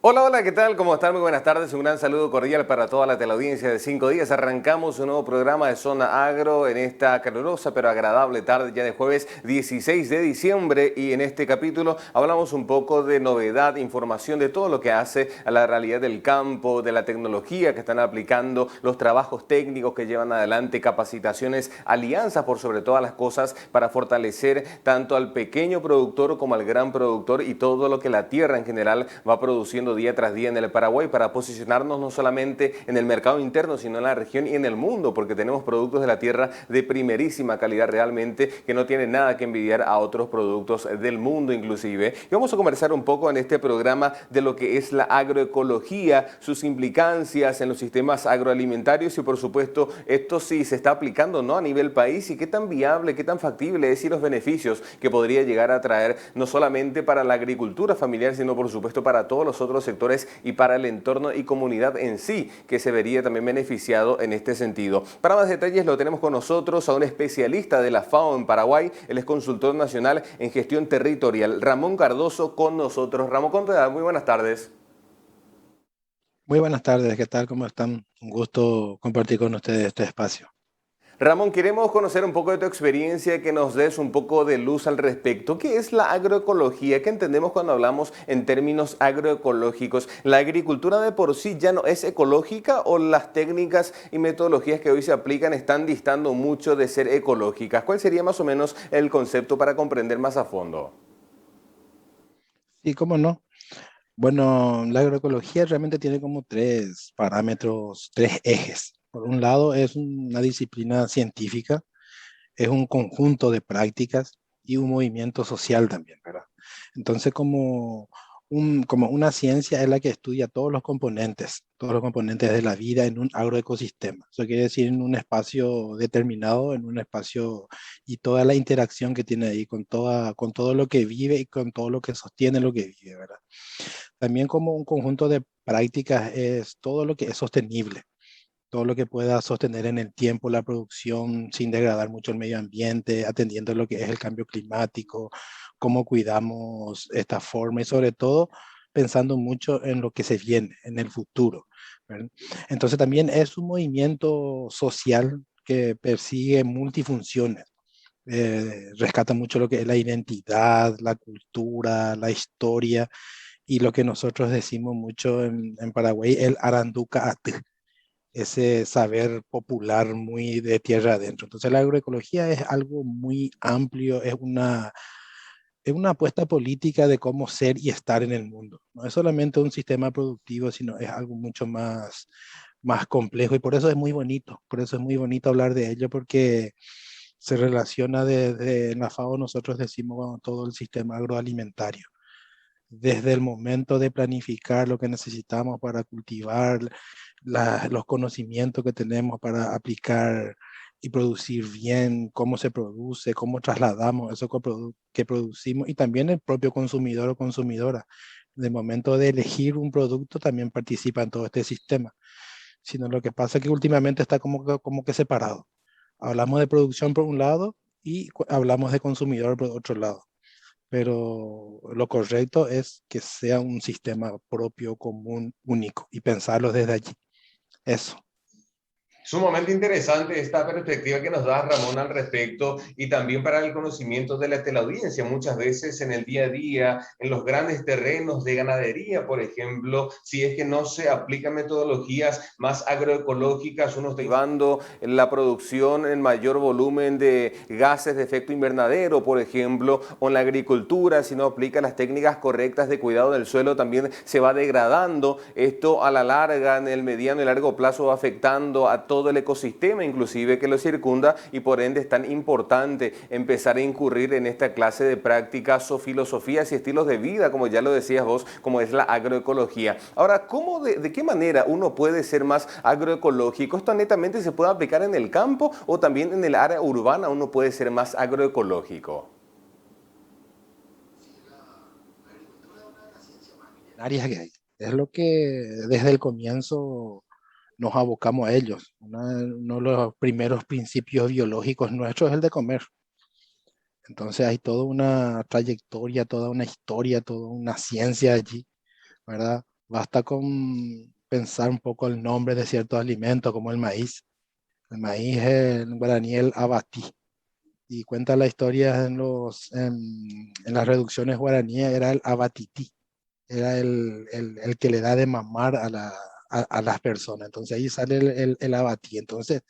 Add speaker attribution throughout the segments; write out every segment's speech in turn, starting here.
Speaker 1: Hola, hola, ¿qué tal? ¿Cómo están? Muy buenas tardes. Un gran saludo cordial para toda la teleaudiencia de 5 días. Arrancamos un nuevo programa de Zona Agro en esta calurosa pero agradable tarde ya de jueves 16 de diciembre y en este capítulo hablamos un poco de novedad, información de todo lo que hace a la realidad del campo, de la tecnología que están aplicando, los trabajos técnicos que llevan adelante, capacitaciones, alianzas por sobre todas las cosas para fortalecer tanto al pequeño productor como al gran productor y todo lo que la tierra en general va produciendo día tras día en el Paraguay para posicionarnos no solamente en el mercado interno, sino en la región y en el mundo, porque tenemos productos de la tierra de primerísima calidad realmente, que no tienen nada que envidiar a otros productos del mundo inclusive. Y vamos a conversar un poco en este programa de lo que es la agroecología, sus implicancias en los sistemas agroalimentarios y por supuesto esto sí se está aplicando no a nivel país y qué tan viable, qué tan factible es y los beneficios que podría llegar a traer no solamente para la agricultura familiar, sino por supuesto para todos los otros sectores y para el entorno y comunidad en sí, que se vería también beneficiado en este sentido. Para más detalles lo tenemos con nosotros a un especialista de la FAO en Paraguay, él es consultor nacional en gestión territorial, Ramón Cardoso con nosotros. Ramón, muy buenas tardes.
Speaker 2: Muy buenas tardes, ¿qué tal? ¿Cómo están? Un gusto compartir con ustedes este espacio.
Speaker 1: Ramón, queremos conocer un poco de tu experiencia, que nos des un poco de luz al respecto. ¿Qué es la agroecología? ¿Qué entendemos cuando hablamos en términos agroecológicos? ¿La agricultura de por sí ya no es ecológica o las técnicas y metodologías que hoy se aplican están distando mucho de ser ecológicas? ¿Cuál sería más o menos el concepto para comprender más a fondo?
Speaker 2: Sí, cómo no. Bueno, la agroecología realmente tiene como tres parámetros, tres ejes. Por un lado, es una disciplina científica, es un conjunto de prácticas y un movimiento social también, ¿verdad? Entonces, como una ciencia es la que estudia todos los componentes de la vida en un agroecosistema. Eso quiere decir en un espacio determinado, en un espacio y toda la interacción que tiene ahí con todo lo que vive y con todo lo que sostiene lo que vive, ¿verdad? También como un conjunto de prácticas es todo lo que es sostenible, todo lo que pueda sostener en el tiempo la producción sin degradar mucho el medio ambiente, atendiendo lo que es el cambio climático, cómo cuidamos esta forma y sobre todo pensando mucho en lo que se viene, en el futuro, ¿verdad? Entonces también es un movimiento social que persigue multifunciones. Rescata mucho lo que es la identidad, la cultura, la historia y lo que nosotros decimos mucho en Paraguay, el aranduca ate, ese saber popular muy de tierra adentro. Entonces la agroecología es algo muy amplio, es una apuesta política de cómo ser y estar en el mundo. No es solamente un sistema productivo, sino es algo mucho más complejo y por eso es muy bonito, por eso es muy bonito hablar de ello porque se relaciona en la FAO nosotros decimos con todo el sistema agroalimentario desde el momento de planificar lo que necesitamos para cultivar, los conocimientos que tenemos para aplicar y producir bien, cómo se produce, cómo trasladamos eso que producimos y también el propio consumidor o consumidora. En el momento de elegir un producto también participa en todo este sistema. Sino lo que pasa es que últimamente está como que separado. Hablamos de producción por un lado y hablamos de consumidor por otro lado, pero lo correcto es que sea un sistema propio, común, único y pensarlo desde allí. Eso.
Speaker 1: Sumamente interesante esta perspectiva que nos da Ramón al respecto y también para el conocimiento de la teleaudiencia. Muchas veces en el día a día, en los grandes terrenos de ganadería, por ejemplo, si es que no se aplican metodologías más agroecológicas, uno está llevando la producción en mayor volumen de gases de efecto invernadero, por ejemplo, o en la agricultura, si no aplica las técnicas correctas de cuidado del suelo, también se va degradando. Esto a la larga, en el mediano y largo plazo, va afectando a todo el ecosistema, inclusive que lo circunda, y por ende es tan importante empezar a incurrir en esta clase de prácticas o filosofías y estilos de vida, como ya lo decías vos, como es la agroecología. Ahora, de qué manera uno puede ser más agroecológico? ¿Esto netamente se puede aplicar en el campo o también en el área urbana uno puede ser más agroecológico?
Speaker 2: Áreas que hay. Es lo que desde el comienzo nos abocamos a ellos. Uno de los primeros principios biológicos nuestros es el de comer. Entonces hay toda una trayectoria, toda una historia, toda una ciencia allí, ¿verdad? Basta con pensar un poco el nombre de ciertos alimentos como el maíz. El maíz en guaraní el abatí. Y cuenta la historia en las reducciones guaraníes, era el abatití, era el que le da de mamar a las personas. Entonces ahí sale el abatí. Entonces,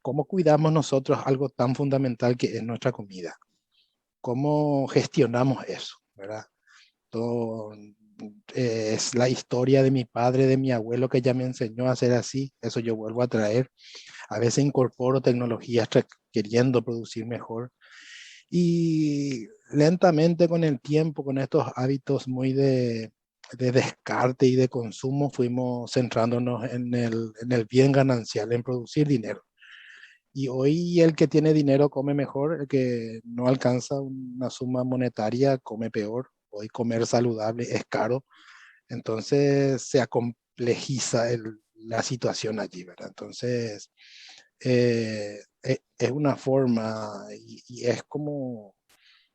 Speaker 2: ¿cómo cuidamos nosotros algo tan fundamental que es nuestra comida? ¿Cómo gestionamos eso? ¿Verdad? Todo, es la historia de mi padre, de mi abuelo que ya me enseñó a hacer así. Eso yo vuelvo a traer. A veces incorporo tecnologías queriendo producir mejor. Y lentamente con el tiempo, con estos hábitos muy de descarte y de consumo, fuimos centrándonos en el bien ganancial, en producir dinero. Y hoy el que tiene dinero come mejor, el que no alcanza una suma monetaria come peor. Hoy comer saludable es caro, entonces se acomplejiza la situación allí, ¿verdad? Entonces, es una forma y es como,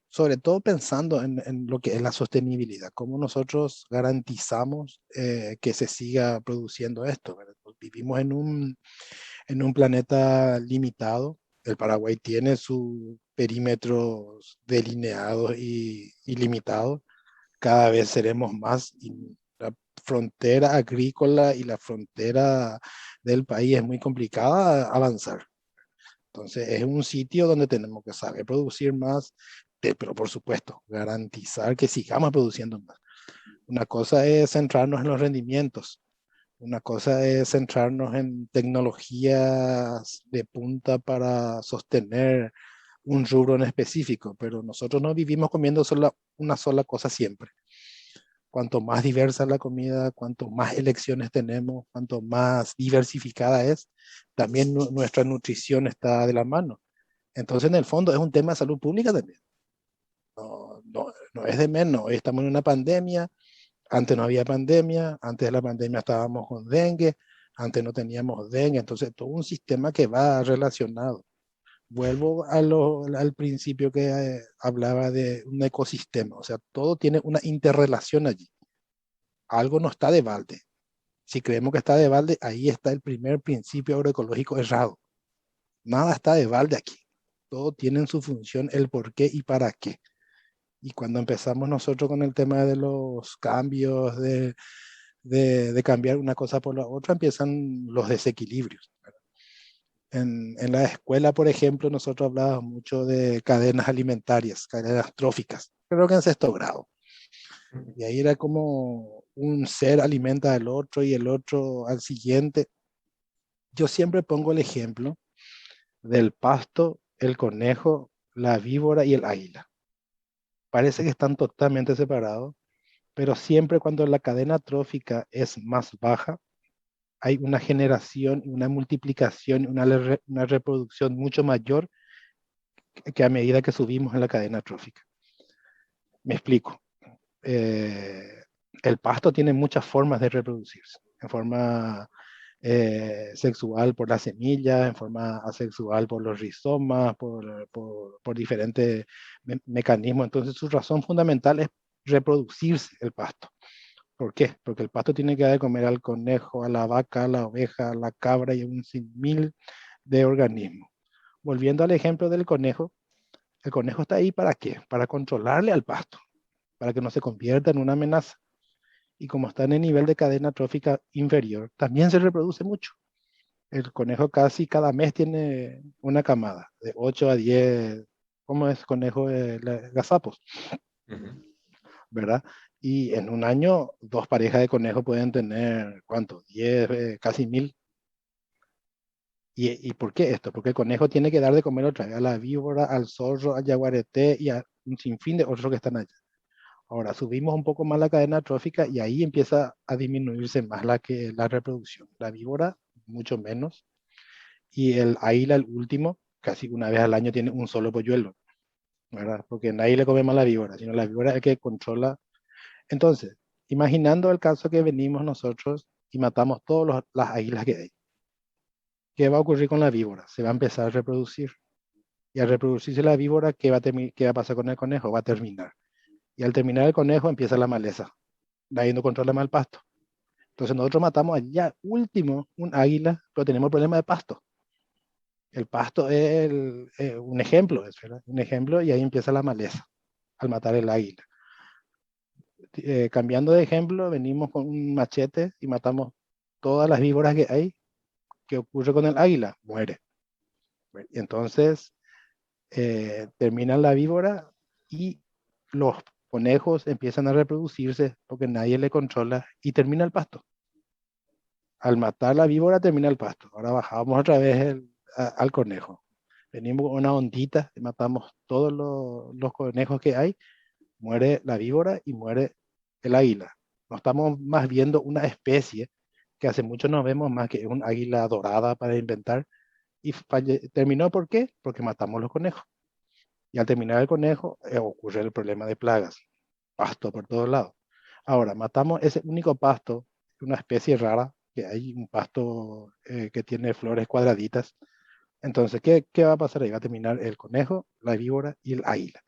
Speaker 2: sobre todo pensando en lo que es la sostenibilidad, cómo nosotros garantizamos que se siga produciendo esto, ¿verdad? Pues vivimos en un planeta limitado. El Paraguay tiene sus perímetros delineados y limitados. Cada vez seremos más. Y la frontera agrícola y la frontera del país es muy complicada avanzar. Entonces es un sitio donde tenemos que saber producir más, pero por supuesto, garantizar que sigamos produciendo más. Una cosa es centrarnos en los rendimientos, una cosa es centrarnos en tecnologías de punta para sostener un rubro en específico, pero nosotros no vivimos comiendo una sola cosa siempre. Cuanto más diversa la comida, cuanto más elecciones tenemos, cuanto más diversificada es, también nuestra nutrición está de la mano. Entonces, en el fondo, es un tema de salud pública también. No es de menos. Hoy estamos en una pandemia. Antes no había pandemia, antes de la pandemia estábamos con dengue, antes no teníamos dengue, entonces todo un sistema que va relacionado. Vuelvo al principio que hablaba de un ecosistema, o sea, todo tiene una interrelación allí. Algo no está de balde. Si creemos que está de balde, ahí está el primer principio agroecológico errado. Nada está de balde aquí. Todo tiene en su función el por qué y para qué. Y cuando empezamos nosotros con el tema de los cambios, de cambiar una cosa por la otra, empiezan los desequilibrios. En la escuela, por ejemplo, nosotros hablábamos mucho de cadenas alimentarias, cadenas tróficas, creo que en sexto grado. Y ahí era como un ser alimenta al otro y el otro al siguiente. Yo siempre pongo el ejemplo del pasto, el conejo, la víbora y el águila. Parece que están totalmente separados, pero siempre cuando la cadena trófica es más baja, hay una generación, una multiplicación, una reproducción mucho mayor que a medida que subimos en la cadena trófica. Me explico. Eh, el pasto tiene muchas formas de reproducirse, en forma sexual por las semillas, en forma asexual por los rizomas, por diferentes mecanismos. Entonces su razón fundamental es reproducirse el pasto. ¿Por qué? Porque el pasto tiene que dar de comer al conejo, a la vaca, a la oveja, a la cabra y a un sinfín de organismos. Volviendo al ejemplo del conejo, el conejo está ahí ¿para qué? Para controlarle al pasto, para que no se convierta en una amenaza. Y como está en el nivel de cadena trófica inferior, también se reproduce mucho. El conejo casi cada mes tiene una camada, de 8 a 10, ¿cómo es conejo? Gazapos,
Speaker 1: Ujú.
Speaker 2: ¿verdad? Y en un año, dos parejas de conejos pueden tener, ¿cuánto? 10, casi 1000. ¿Y por qué esto? Porque el conejo tiene que dar de comer otra vez a la víbora, al zorro, al yaguareté y a un sinfín de otros que están allá. Ahora subimos un poco más la cadena trófica y ahí empieza a disminuirse más la reproducción. La víbora, mucho menos. Y el águila, el último, casi una vez al año tiene un solo polluelo, ¿verdad? Porque nadie le come más la víbora, sino la víbora es el que controla. Entonces, imaginando el caso que venimos nosotros y matamos todas las águilas que hay, ¿qué va a ocurrir con la víbora? Se va a empezar a reproducir. Y al reproducirse la víbora, ¿qué va a pasar con el conejo? Va a terminar. Y al terminar el conejo empieza la maleza. De ahí no controla más el pasto. Entonces nosotros matamos allá último un águila, pero tenemos problema de pasto. El pasto es un ejemplo, ¿verdad? Un ejemplo, y ahí empieza la maleza al matar el águila. Cambiando de ejemplo, venimos con un machete y matamos todas las víboras que hay. ¿Qué ocurre con el águila? Muere. Y entonces termina la víbora y los conejos empiezan a reproducirse porque nadie le controla y termina el pasto. Al matar la víbora termina el pasto. Ahora bajamos otra vez al conejo. Venimos con una ondita y matamos todos los conejos que hay. Muere la víbora y muere el águila. No estamos más viendo una especie que hace mucho no vemos más que un águila dorada para inventar. Y terminó ¿por qué? Porque matamos los conejos. Y al terminar el conejo ocurre el problema de plagas. Pasto por todos lados. Ahora, matamos ese único pasto, una especie rara, que hay un pasto que tiene flores cuadraditas. Entonces, ¿qué va a pasar ahí? Va a terminar el conejo, la víbora y el águila.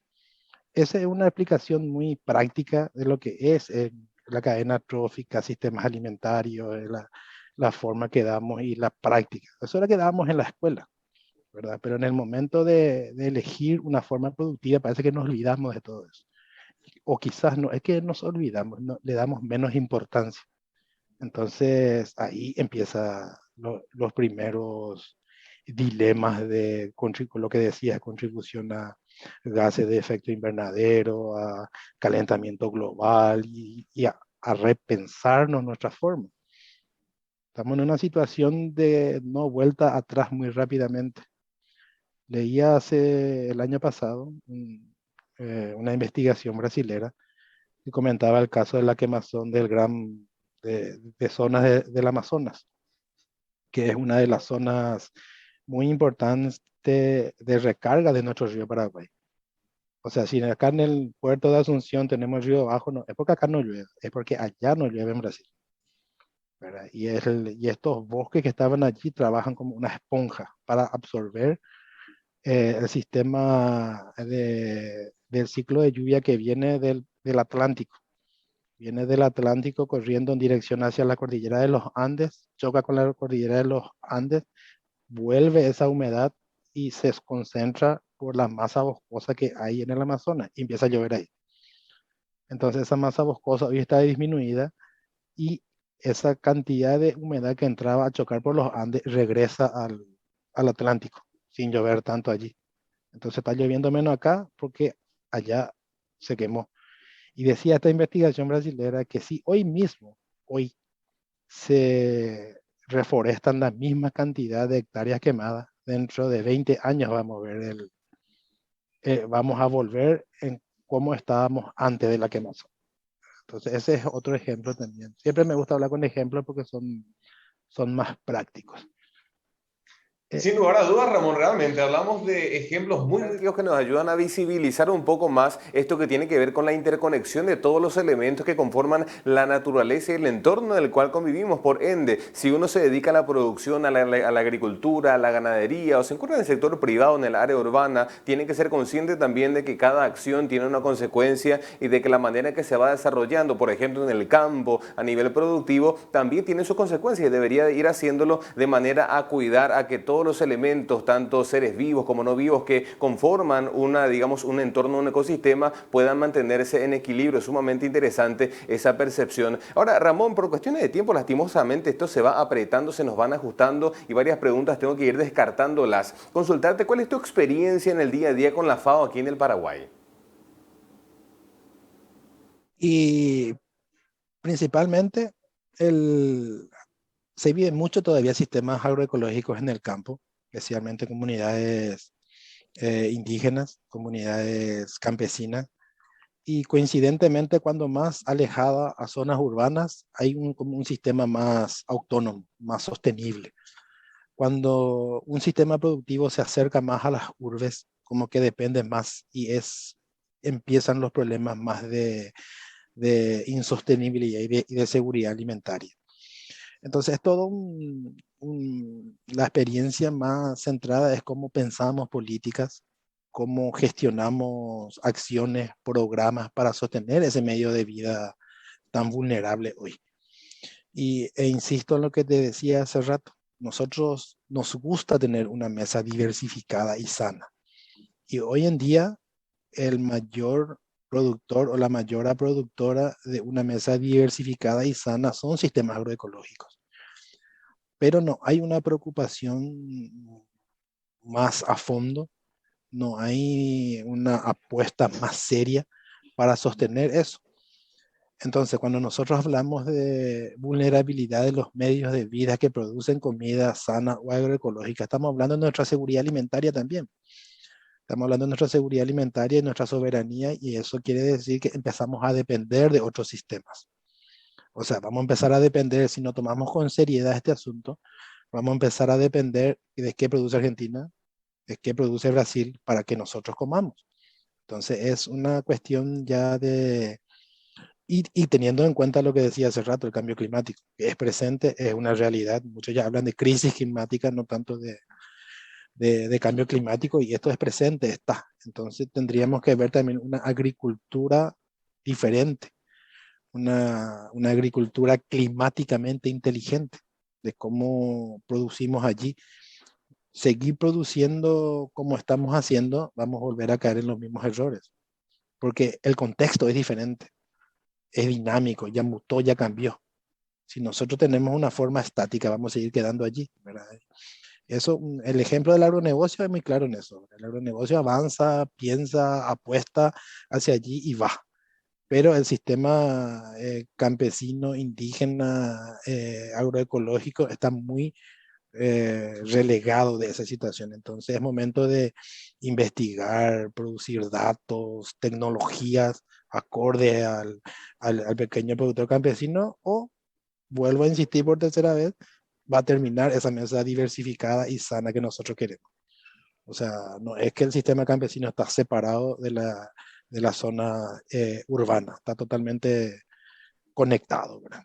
Speaker 2: Esa es una explicación muy práctica de lo que es la cadena trófica, sistemas alimentarios, la forma que damos y la práctica. Eso es lo que damos en la escuela, ¿verdad? Pero en el momento de elegir una forma productiva parece que nos olvidamos de todo eso. O quizás no, es que nos olvidamos, no, le damos menos importancia. Entonces ahí empiezan los primeros dilemas de lo que decías, contribución a gases de efecto invernadero, a calentamiento global y a repensarnos nuestra forma. Estamos en una situación de no vuelta atrás muy rápidamente. Leía el año pasado una investigación brasilera que comentaba el caso de la quemazón de zonas del Amazonas, que es una de las zonas muy importantes de recarga de nuestro río Paraguay. O sea, si acá en el puerto de Asunción tenemos el río Bajo, no, es porque acá no llueve, es porque allá no llueve en Brasil, ¿verdad? Y estos bosques que estaban allí trabajan como una esponja para absorber el sistema del ciclo de lluvia que viene del Atlántico. Viene del Atlántico corriendo en dirección hacia la cordillera de los Andes, choca con la cordillera de los Andes, vuelve esa humedad y se concentra por la masa boscosa que hay en el Amazonas y empieza a llover ahí. Entonces esa masa boscosa hoy está disminuida y esa cantidad de humedad que entraba a chocar por los Andes regresa al Atlántico sin llover tanto allí. Entonces está lloviendo menos acá porque allá se quemó. Y decía esta investigación brasilera que si hoy mismo, hoy, se reforestan la misma cantidad de hectáreas quemadas, dentro de 20 años vamos a volver en cómo estábamos antes de la quemación. Entonces ese es otro ejemplo también. Siempre me gusta hablar con ejemplos porque son más prácticos.
Speaker 1: Sin lugar a dudas, Ramón, realmente hablamos de ejemplos muy prácticos que nos ayudan a visibilizar un poco más esto que tiene que ver con la interconexión de todos los elementos que conforman la naturaleza y el entorno en el cual convivimos. Por ende, si uno se dedica a la producción, a la agricultura, a la ganadería o se encuentra en el sector privado, en el área urbana, tiene que ser consciente también de que cada acción tiene una consecuencia y de que la manera en que se va desarrollando, por ejemplo, en el campo, a nivel productivo, también tiene sus consecuencias y debería ir haciéndolo de manera a cuidar a que todos los elementos, tanto seres vivos como no vivos, que conforman digamos, un entorno, un ecosistema, puedan mantenerse en equilibrio. Es sumamente interesante esa percepción. Ahora, Ramón, por cuestiones de tiempo, lastimosamente, esto se va apretando, se nos van ajustando y varias preguntas tengo que ir descartándolas. Consultarte, ¿cuál es tu experiencia en el día a día con la FAO aquí en el Paraguay?
Speaker 2: Y principalmente se vive mucho todavía sistemas agroecológicos en el campo, especialmente comunidades indígenas, comunidades campesinas, y coincidentemente cuando más alejada a zonas urbanas hay como un sistema más autónomo, más sostenible. Cuando un sistema productivo se acerca más a las urbes, como que depende más empiezan los problemas más de insostenibilidad y de seguridad alimentaria. Entonces, es todo la experiencia más centrada es cómo pensamos políticas, cómo gestionamos acciones, programas para sostener ese medio de vida tan vulnerable hoy. E insisto en lo que te decía hace rato, nosotros nos gusta tener una mesa diversificada y sana. Y hoy en día el mayor productor o la mayor productora de una mesa diversificada y sana son sistemas agroecológicos. Pero no hay una preocupación más a fondo, no hay una apuesta más seria para sostener eso. Entonces, cuando nosotros hablamos de vulnerabilidad de los medios de vida que producen comida sana o agroecológica, estamos hablando de nuestra seguridad alimentaria también. Estamos hablando de nuestra seguridad alimentaria y nuestra soberanía, y eso quiere decir que empezamos a depender de otros sistemas. O sea, vamos a empezar a depender, si no tomamos con seriedad este asunto, vamos a empezar a depender de qué produce Argentina, de qué produce Brasil, para que nosotros comamos. Entonces, es una cuestión ya de... Y teniendo en cuenta lo que decía hace rato, el cambio climático, que es presente, es una realidad. Muchos ya hablan de crisis climática, no tanto de cambio climático, y esto es presente, está. Entonces tendríamos que ver también una agricultura diferente, una agricultura climáticamente inteligente, de cómo producimos allí. Seguir produciendo como estamos haciendo, vamos a volver a caer en los mismos errores, porque el contexto es diferente, es dinámico, ya mutó, ya cambió. Si nosotros tenemos una forma estática, vamos a seguir quedando allí, ¿verdad? Eso, el ejemplo del agronegocio es muy claro en eso. El agronegocio avanza, piensa, apuesta hacia allí y va. Pero el sistema campesino, indígena, agroecológico está muy relegado de esa situación. Entonces es momento de investigar, producir datos, tecnologías acorde al pequeño productor campesino, o, vuelvo a insistir por tercera vez, va a terminar esa mesa diversificada y sana que nosotros queremos. O sea, no es que el sistema campesino está separado de la zona urbana, está totalmente conectado, ¿verdad?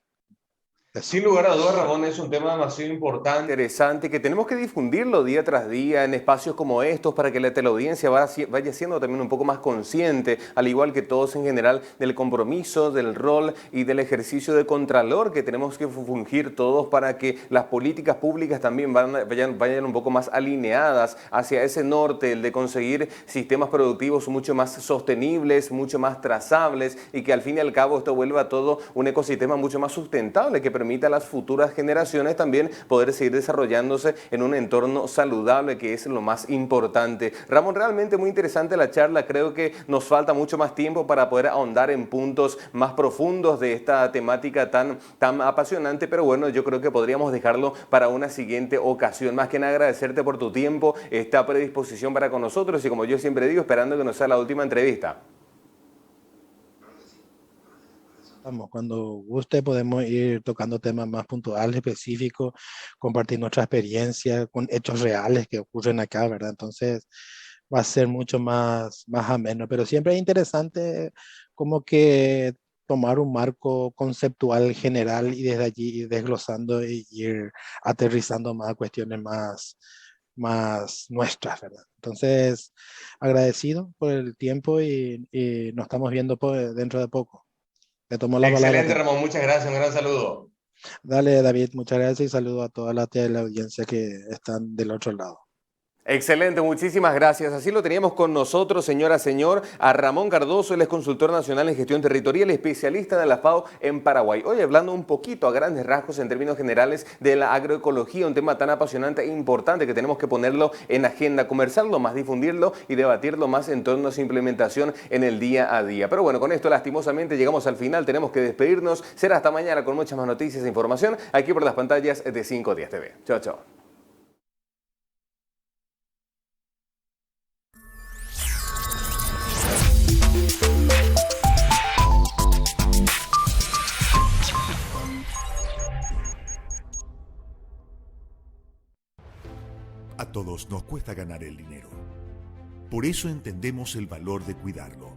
Speaker 2: Eso.
Speaker 1: Sin lugar a dudas, Ramón, es un tema demasiado importante, interesante, que tenemos que difundirlo día tras día en espacios como estos para que la teleaudiencia vaya siendo también un poco más consciente, al igual que todos en general, del compromiso, del rol y del ejercicio de contralor que tenemos que fungir todos para que las políticas públicas también vayan un poco más alineadas hacia ese norte, el de conseguir sistemas productivos mucho más sostenibles, mucho más trazables, y que al fin y al cabo esto vuelva todo un ecosistema mucho más sustentable que permita a las futuras generaciones también poder seguir desarrollándose en un entorno saludable, que es lo más importante. Ramón, realmente muy interesante la charla. Creo que nos falta mucho más tiempo para poder ahondar en puntos más profundos de esta temática tan apasionante, pero bueno, yo creo que podríamos dejarlo para una siguiente ocasión. Más que nada agradecerte por tu tiempo, esta predisposición para con nosotros, y como yo siempre digo, esperando que no sea la última entrevista.
Speaker 2: Cuando guste podemos ir tocando temas más puntuales, específicos, compartir nuestra experiencia con hechos reales que ocurren acá, ¿verdad? Entonces va a ser mucho más ameno, pero siempre es interesante como que tomar un marco conceptual general y desde allí ir desglosando y ir aterrizando más cuestiones más nuestras, ¿verdad? Entonces, agradecido por el tiempo y nos estamos viendo dentro de poco. Te tomo la palabra,
Speaker 1: Excelente,
Speaker 2: Temo.
Speaker 1: Ramón, muchas gracias, un gran saludo.
Speaker 2: Dale, David, muchas gracias y saludo a toda la audiencia que están del otro lado.
Speaker 1: Excelente, muchísimas gracias. Así lo teníamos con nosotros, señora, señor, a Ramón Cardoso. Él es consultor nacional en gestión territorial y especialista de la FAO en Paraguay. Hoy hablando un poquito a grandes rasgos en términos generales de la agroecología, un tema tan apasionante e importante que tenemos que ponerlo en agenda, conversarlo más, difundirlo y debatirlo más en torno a su implementación en el día a día. Pero bueno, con esto lastimosamente llegamos al final, tenemos que despedirnos. Será hasta mañana con muchas más noticias e información aquí por las pantallas de 5 Días TV. Chao, chao.
Speaker 3: A todos nos cuesta ganar el dinero. Por eso entendemos el valor de cuidarlo.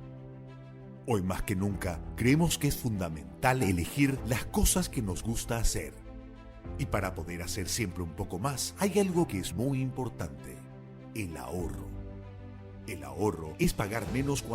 Speaker 3: Hoy más que nunca, creemos que es fundamental elegir las cosas que nos gusta hacer. Y para poder hacer siempre un poco más, hay algo que es muy importante: el ahorro. El ahorro es pagar menos cuando